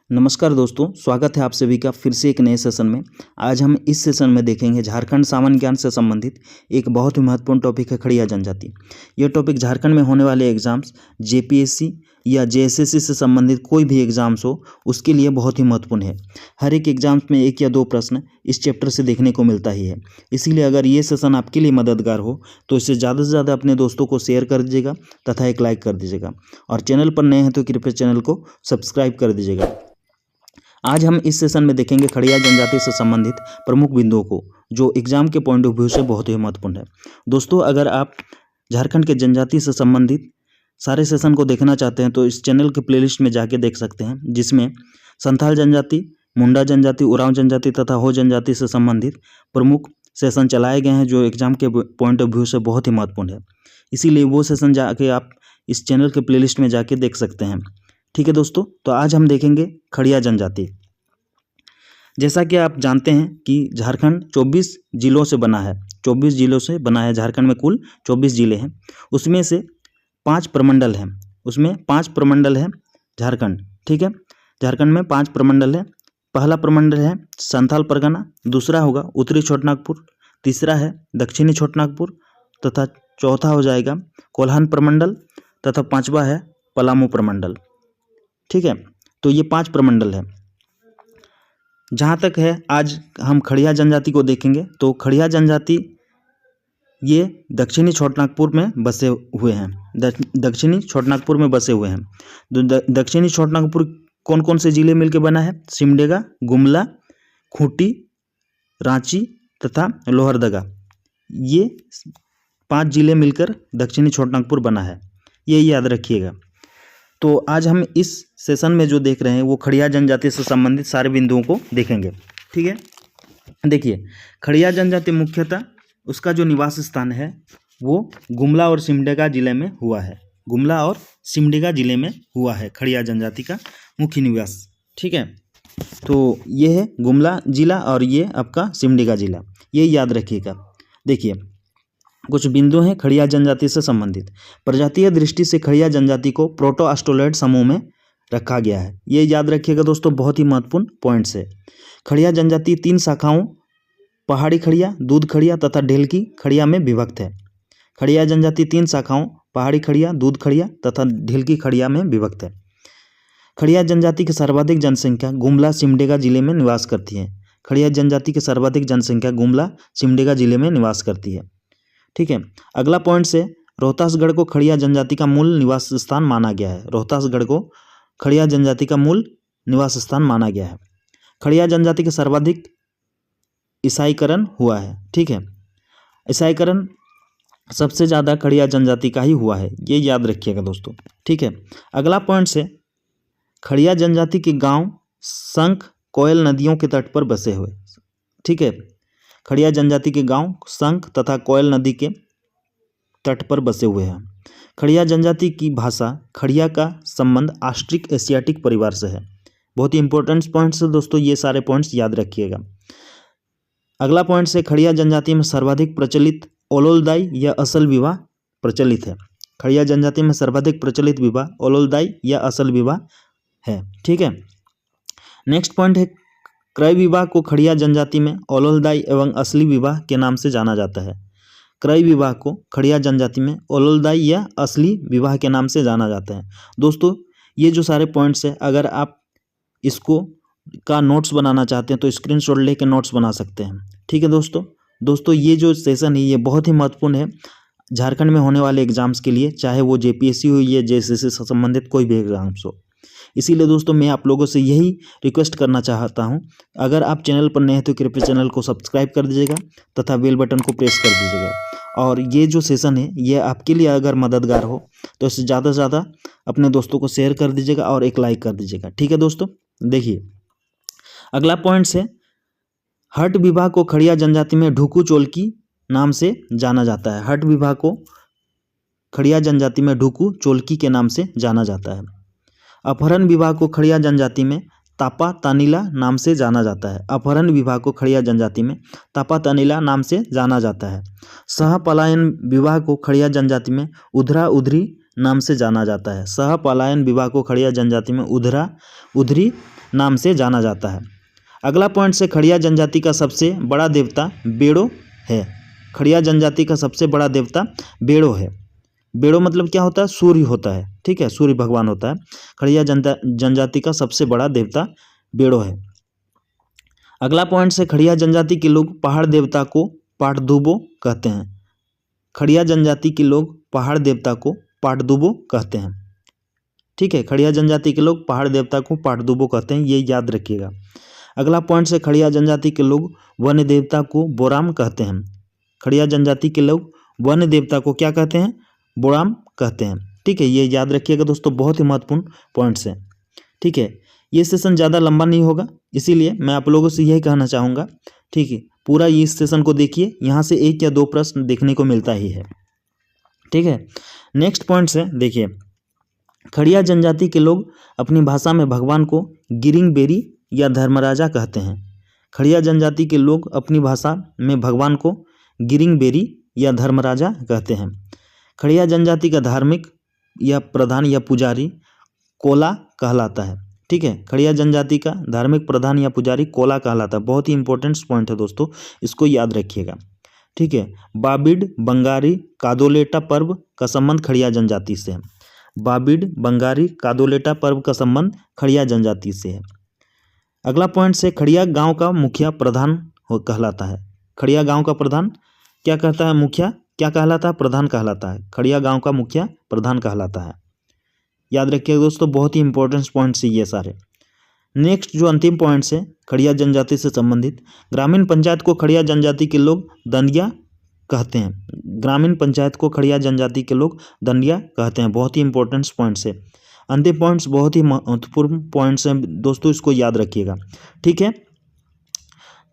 नमस्कार दोस्तों, स्वागत है आप सभी का फिर से एक नए सेशन में। आज हम इस सेशन में देखेंगे झारखंड सामान्य ज्ञान से संबंधित एक बहुत ही महत्वपूर्ण टॉपिक है खड़िया जनजाति। यह टॉपिक झारखंड में होने वाले एग्जाम्स जेपीएससी या जेएसएससी से संबंधित कोई भी एग्जाम्स हो उसके लिए बहुत ही महत्वपूर्ण है। हर एक एग्जाम्स में 1 या 2 प्रश्न इस चैप्टर से देखने को मिलता ही है। इसीलिए अगर ये सेशन आपके लिए मददगार हो तो इसे ज़्यादा से ज़्यादा अपने दोस्तों को शेयर कर दीजिएगा तथा एक लाइक कर दीजिएगा, और चैनल पर नए हैं तो कृपया चैनल को सब्सक्राइब कर दीजिएगा। आज हम इस सेशन में देखेंगे खड़िया जनजाति से संबंधित प्रमुख बिंदुओं को, जो एग्जाम के पॉइंट ऑफ व्यू से बहुत ही महत्वपूर्ण है। दोस्तों, अगर आप झारखंड के जनजाति से संबंधित सारे सेशन को देखना चाहते हैं तो इस चैनल के प्लेलिस्ट में जाके देख सकते हैं, जिसमें संथाल जनजाति, मुंडा जनजाति, उरांव जनजाति तथा हो जनजाति से संबंधित प्रमुख सेशन चलाए गए हैं, जो एग्जाम के पॉइंट ऑफ व्यू से बहुत ही महत्वपूर्ण है। इसीलिए वो सेशन जाके आप इस चैनल के प्लेलिस्ट में जाके देख सकते हैं। ठीक है दोस्तों, तो आज हम देखेंगे खड़िया जनजाति। जैसा कि आप जानते हैं कि झारखंड 24 जिलों से बना है। 24 जिलों से बना है। झारखंड में कुल 24 जिले हैं, उसमें से 5 प्रमंडल हैं। उसमें 5 प्रमंडल है झारखंड। ठीक है, झारखंड में 5 प्रमंडल है। पहला प्रमंडल है संथाल परगना, दूसरा होगा उत्तरी छोटानागपुर, तीसरा है दक्षिणी छोटानागपुर तथा चौथा हो जाएगा कोल्हान प्रमंडल तथा 5वां है पलामू प्रमंडल। ठीक है, तो ये 5 प्रमंडल है। जहाँ तक है आज हम खड़िया जनजाति को देखेंगे, तो खड़िया जनजाति ये दक्षिणी छोटानागपुर में बसे हुए हैं। दक्षिणी छोटानागपुर में बसे हुए हैं। दक्षिणी छोटानागपुर कौन कौन से जिले मिलकर बना है? सिमडेगा, गुमला, खूंटी, रांची तथा लोहरदगा। ये 5 जिले मिलकर दक्षिणी छोटानागपुर बना है, ये याद रखिएगा। तो आज हम इस सेशन में जो देख रहे हैं वो खड़िया जनजाति से संबंधित सारे बिंदुओं को देखेंगे। ठीक है, देखिए खड़िया जनजाति मुख्यतः उसका जो निवास स्थान है वो गुमला और सिमडेगा जिले में हुआ है। गुमला और सिमडेगा जिले में हुआ है खड़िया जनजाति का मुख्य निवास। ठीक है, तो ये है गुमला जिला और ये आपका सिमडेगा जिला, ये याद रखिएगा। देखिए कुछ बिंदु हैं खड़िया जनजाति से संबंधित। प्रजातीय दृष्टि से खड़िया जनजाति को प्रोटोआस्ट्रोलॉइड समूह में रखा गया है, ये याद रखिएगा दोस्तों, बहुत ही महत्वपूर्ण पॉइंट्स है। खड़िया जनजाति 3 शाखाओं पहाड़ी खड़िया, दूध खड़िया तथा ढेलकी खड़िया में विभक्त है। खड़िया जनजाति 3 शाखाओं पहाड़ी खड़िया, दूध खड़िया तथा ढेलकी खड़िया में विभक्त है। खड़िया जनजाति की सर्वाधिक जनसंख्या गुमला सिमडेगा जिले में निवास करती है। खड़िया जनजाति की सर्वाधिक जनसंख्या गुमला सिमडेगा जिले में निवास करती है। ठीक है, अगला पॉइंट से रोहतासगढ़ को खड़िया जनजाति का मूल निवास स्थान माना गया है। रोहतासगढ़ को खड़िया जनजाति का मूल निवास स्थान माना गया है। खड़िया जनजाति का सर्वाधिक ईसाईकरण हुआ है। ठीक है, ईसाईकरण सबसे ज़्यादा खड़िया जनजाति का ही हुआ है, ये याद रखिएगा दोस्तों। ठीक है, अगला पॉइंट से खड़िया जनजाति के गांव शंख कोयल नदियों के तट पर बसे हुए। ठीक है, खड़िया जनजाति के गांव शंख तथा कोयल नदी के तट पर बसे हुए हैं। खड़िया जनजाति की भाषा खड़िया का संबंध ऑस्ट्रिक एशियाटिक परिवार से है। बहुत ही इंपॉर्टेंट पॉइंट्स है दोस्तों, ये सारे पॉइंट्स याद रखिएगा। अगला पॉइंट से खड़िया जनजाति में सर्वाधिक प्रचलित ओलोलदाई या असल विवाह प्रचलित है। खड़िया जनजाति में सर्वाधिक प्रचलित विवाह ओलोलदाई या असल विवाह है। ठीक है, नेक्स्ट पॉइंट है क्रय विवाह को खड़िया जनजाति में ओलोलदाई एवं असली विवाह के नाम से जाना जाता है। क्रय विवाह को खड़िया जनजाति में ओलोलदाई या असली विवाह के नाम से जाना जाता है। दोस्तों, ये जो सारे पॉइंट्स हैं, अगर आप इसको का नोट्स बनाना चाहते हैं तो स्क्रीनशॉट लेके नोट्स बना सकते हैं। ठीक है दोस्तों, ये जो सेशन है ये बहुत ही महत्वपूर्ण है झारखंड में होने वाले एग्जाम्स के लिए, चाहे वो जेपीएससी हो या जेएसएससी से संबंधित कोई भी एग्जाम्स हो। इसीलिए दोस्तों मैं आप लोगों से यही रिक्वेस्ट करना चाहता हूं, अगर आप चैनल पर नए हैं तो कृपया चैनल को सब्सक्राइब कर दीजिएगा तथा बेल बटन को प्रेस कर दीजिएगा। और ये जो सेशन है ये आपके लिए अगर मददगार हो तो इसे ज़्यादा से ज़्यादा अपने दोस्तों को शेयर कर दीजिएगा और एक लाइक कर दीजिएगा। ठीक है दोस्तों, देखिए अगला पॉइंट है हट विवाह को खड़िया जनजाति में ढुकू चोलकी नाम से जाना जाता है। हट विवाह को खड़िया जनजाति में ढुकू चोलकी के नाम से जाना जाता है। अपहरण विवाह को खड़िया जनजाति में तापा तानीला नाम से जाना जाता है। अपहरण विवाह को खड़िया जनजाति में तापा तानीला नाम से जाना जाता है। सह पलायन विवाह को खड़िया जनजाति में उधरा उधरी नाम से जाना जाता है। सह पलायन विवाह को खड़िया जनजाति में उधरा उधरी नाम से जाना जाता है। अगला पॉइंट है, खड़िया जनजाति का सबसे बड़ा देवता बेड़ो है। खड़िया जनजाति का सबसे बड़ा देवता बेड़ो है। बेड़ो मतलब क्या होता है? सूर्य होता है, ठीक है, सूर्य भगवान होता है। खड़िया जनजाति का सबसे बड़ा देवता बेड़ो है। अगला पॉइंट है, खड़िया जनजाति के लोग पहाड़ देवता को पाटदुबो कहते हैं। खड़िया जनजाति के लोग पहाड़ देवता को पाटदुबो कहते हैं, ठीक है। खड़िया जनजाति के लोग पहाड़ देवता को पाटदुबो कहते हैं, ये याद रखिएगा। अगला पॉइंट है, खड़िया जनजाति के लोग वन देवता को बोराम कहते हैं। खड़िया जनजाति के लोग वन देवता को क्या कहते हैं? बोराम कहते हैं, ठीक है। ये याद रखिएगा दोस्तों, बहुत ही महत्वपूर्ण पॉइंट्स हैं, ठीक है। ये सेशन ज़्यादा लंबा नहीं होगा, इसीलिए मैं आप लोगों से यही कहना चाहूँगा, ठीक है। पूरा इस सेशन को देखिए, यहाँ से 1 या 2 प्रश्न देखने को मिलता ही है, ठीक है। नेक्स्ट पॉइंट्स है, देखिए, खड़िया जनजाति के लोग अपनी भाषा में भगवान को गिरिंग बेरी या धर्मराजा कहते हैं। खड़िया जनजाति के लोग अपनी भाषा में भगवान को गिरिंग बेरी या धर्मराजा कहते हैं। खड़िया जनजाति का धार्मिक या प्रधान या पुजारी कोला कहलाता है, ठीक है। खड़िया जनजाति का धार्मिक प्रधान या पुजारी कोला कहलाता है। बहुत ही इंपॉर्टेंट पॉइंट है दोस्तों, इसको याद रखिएगा, ठीक है। बाबिड बंगारी कादोलेटा पर्व का संबंध खड़िया जनजाति से है। बाबिड बंगारी कादोलेटा पर्व का संबंध खड़िया जनजाति से है। अगला पॉइंट से, खड़िया गांव का मुखिया प्रधान कहलाता है। खड़िया गांव का प्रधान क्या कहता है? मुखिया क्या कहलाता है? प्रधान कहलाता है। खड़िया गांव का मुखिया प्रधान कहलाता है, याद रखिएगा दोस्तों, बहुत ही इंपॉर्टेंट पॉइंट्स है ये सारे। नेक्स्ट जो अंतिम पॉइंट्स है खड़िया जनजाति से संबंधित, ग्रामीण पंचायत को खड़िया जनजाति के लोग दंडिया कहते हैं। ग्रामीण पंचायत को खड़िया जनजाति के लोग दंडिया कहते हैं। बहुत ही इंपॉर्टेंट पॉइंट्स है। अंतिम पॉइंट्स बहुत ही महत्वपूर्ण पॉइंट्स हैं दोस्तों, इसको याद रखिएगा, ठीक है।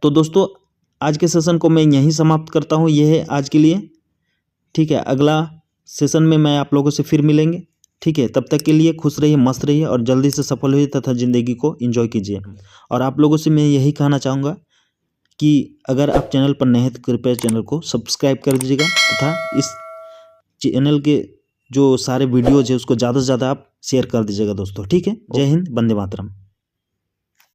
तो दोस्तों आज के सेशन को मैं यहीं समाप्त करता हूँ, यह है आज के लिए, ठीक है। अगला सेशन में मैं आप लोगों से फिर मिलेंगे, ठीक है। तब तक के लिए खुश रहिए, मस्त रहिए और जल्दी से सफल होइए तथा ज़िंदगी को एंजॉय कीजिए। और आप लोगों से मैं यही कहना चाहूँगा कि अगर आप चैनल पर नए हैं तो कृपया चैनल को सब्सक्राइब कर दीजिएगा तथा इस चैनल के जो सारे वीडियोज़ है उसको ज़्यादा से ज़्यादा आप शेयर कर दीजिएगा दोस्तों, ठीक है। जय हिंद, वंदे मातरम।